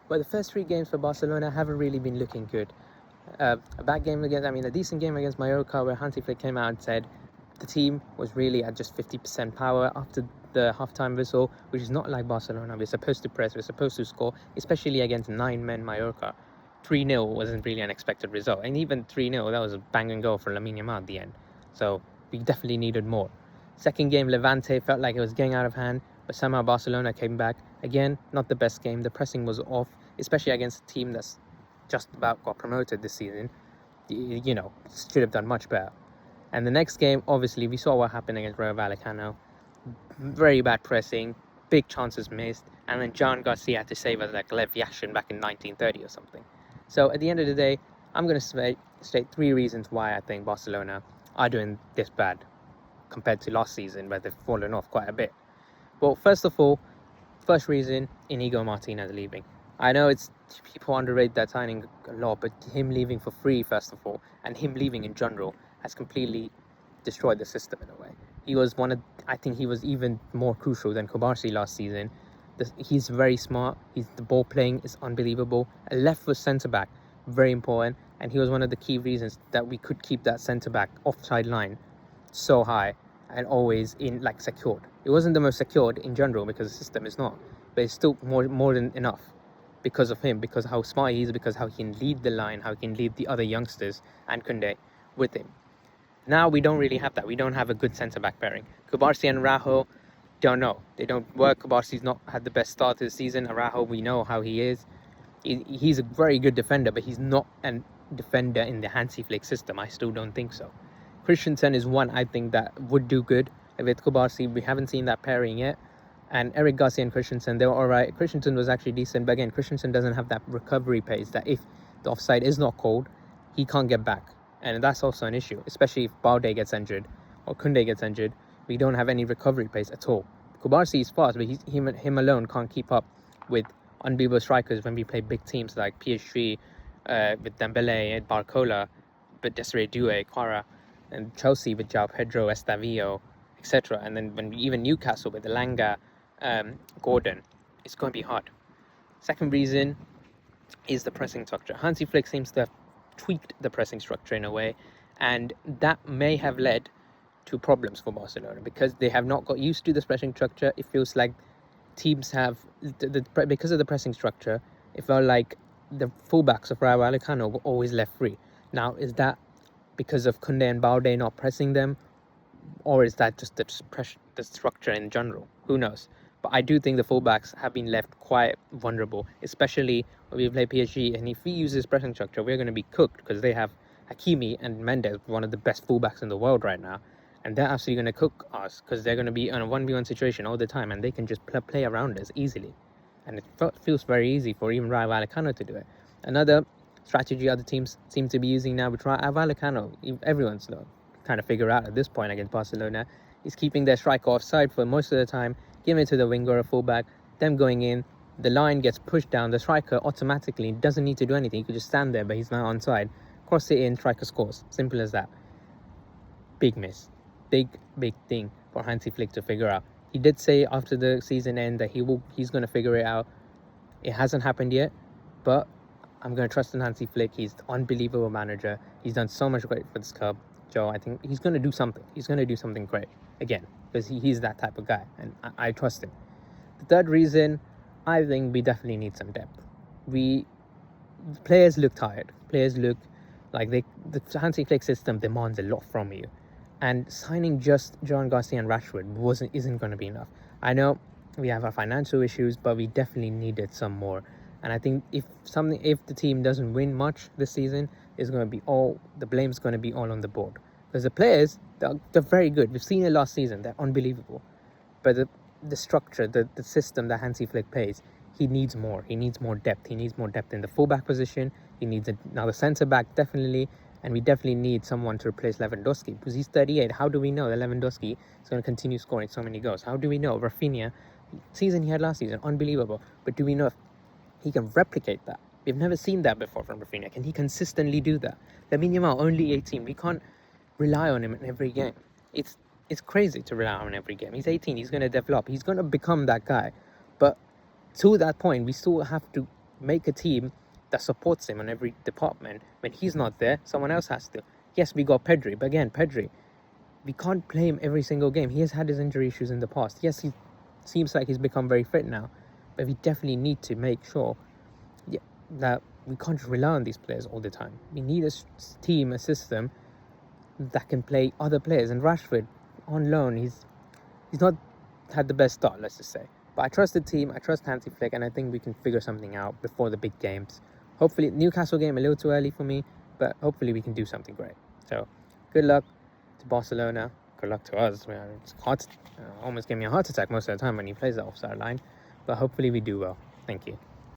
But the first 3 games for Barcelona haven't really been looking good. A decent game against Mallorca, where Hansi Flick came out and said the team was really at just 50% power after the halftime whistle, which is not like Barcelona. We're supposed to press, we're supposed to score, especially against 9-men Mallorca. 3-0 wasn't really an expected result, and even 3-0, that was a bang and goal for Lamine Yamal at the end. So we definitely needed more. Second game, Levante felt like it was getting out of hand, but somehow Barcelona came back. Again, not the best game. The pressing was off, especially against a team that's just about got promoted this season. Should have done much better. And the next game, obviously, we saw what happened against Rayo Vallecano. Very bad pressing, big chances missed, and then John Garcia had to save us like Lev Yashin back in 1930 or something. So at the end of the day, I'm going to state 3 reasons why I think Barcelona are doing this bad compared to last season, where they've fallen off quite a bit. Well, first reason, Inigo Martinez leaving. I know people underrate that signing a lot, but him leaving for free, first of all, and him leaving in general has completely destroyed the system in a way. I think he was even more crucial than Kubarsi last season. He's very smart. The ball playing is unbelievable. A left foot centre back, very important, and he was one of the key reasons that we could keep that centre back offside line so high and always secured. It wasn't the most secured in general because the system is not, but it's still more than enough because of him, because how smart he is, because how he can lead the line, how he can lead the other youngsters and Koundé with him. Now we don't really have that. We don't have a good centre-back pairing. Kubarsi and Araujo, don't know. They don't work. Kubarsi's not had the best start to the season. Araujo, we know how he is. He's a very good defender, but he's not a defender in the Hansi Flick system. I still don't think so. Christensen is one I think that would do good with Kubarsi. We haven't seen that pairing yet. And Eric Garcia and Christensen, they were all right. Christensen was actually decent, but again, Christensen doesn't have that recovery pace that if the offside is not called, he can't get back. And that's also an issue, especially if Balde gets injured or Koundé gets injured. We don't have any recovery pace at all. Kubarsi is fast, but him alone can't keep up with unbeatable strikers when we play big teams like PSG with Dembele and Barcola, but Desiree Doué, Quara, and Chelsea with João Pedro, Estavillo, etc. And then even Newcastle with Elanga, Gordon, it's going to be hard. Second reason is the pressing structure. Hansi Flick seems to have tweaked the pressing structure in a way, and that may have led to problems for Barcelona because they have not got used to this pressing structure. It feels like teams have, because of the pressing structure, it felt like the fullbacks of Rayo Vallecano were always left free. Now, is that because of Koundé and Balde not pressing them, or is that just the structure in general? Who knows? But I do think the fullbacks have been left quite vulnerable, especially when we play PSG. And if we use this pressing structure, we're going to be cooked because they have Hakimi and Mendes, one of the best fullbacks in the world right now. And they're absolutely going to cook us because they're going to be in a 1v1 situation all the time and they can just play around us easily. And it feels very easy for even Rayo Vallecano to do it. Another strategy other teams seem to be using now with Rayo Vallecano, everyone's trying to figure out at this point against Barcelona, is keeping their striker offside for most of the time, giving it to the winger or fullback, them going in, the line gets pushed down, the striker automatically doesn't need to do anything, he could just stand there, but he's now onside, cross it in, striker scores, simple as that. Big miss, big thing for Hansi Flick to figure out. He did say after the season end that he's going to figure it out. It hasn't happened yet, but I'm going to trust in Hansi Flick. He's an unbelievable manager. He's done so much great for this club. Joe, I think he's going to do something. He's going to do something great again because he's that type of guy, and I trust him. The third reason, I think we definitely need some depth. Players look tired. Players look like the Hansi Flick system demands a lot from you, and signing just John Garcia and Rashford isn't going to be enough. I know we have our financial issues, but we definitely needed some more. And I think if the team doesn't win much this season, the blame's going to be all on the board. Because the players, they're very good. We've seen it last season. They're unbelievable. But the structure, the system that Hansi Flick plays, he needs more. He needs more depth. He needs more depth in the fullback position. He needs another centre-back, definitely. And we definitely need someone to replace Lewandowski. Because he's 38. How do we know that Lewandowski is going to continue scoring so many goals? How do we know? Rafinha, season he had last season, unbelievable. But do we know if he can replicate that? We've never seen that before from Rafinha. Can he consistently do that? Lamine Yamal, only 18. We can't rely on him in every game. It's crazy to rely on him in every game. He's 18. He's going to develop. He's going to become that guy. But to that point, we still have to make a team that supports him on every department. When he's not there, someone else has to. Yes, we got Pedri, but again, Pedri, we can't play him every single game. He has had his injury issues in the past. Yes, he seems like he's become very fit now, but we definitely need to make sure that we can't rely on these players all the time. We need a team, a system that can play other players. And Rashford, on loan, he's not had the best start, let's just say. But I trust the team, I trust Hansi Flick, and I think we can figure something out before the big games. Hopefully, Newcastle game a little too early for me, but hopefully we can do something great. So, good luck to Barcelona. Good luck to us. It's hard, almost gave me a heart attack most of the time when he plays that offside line. But hopefully we do well. Thank you.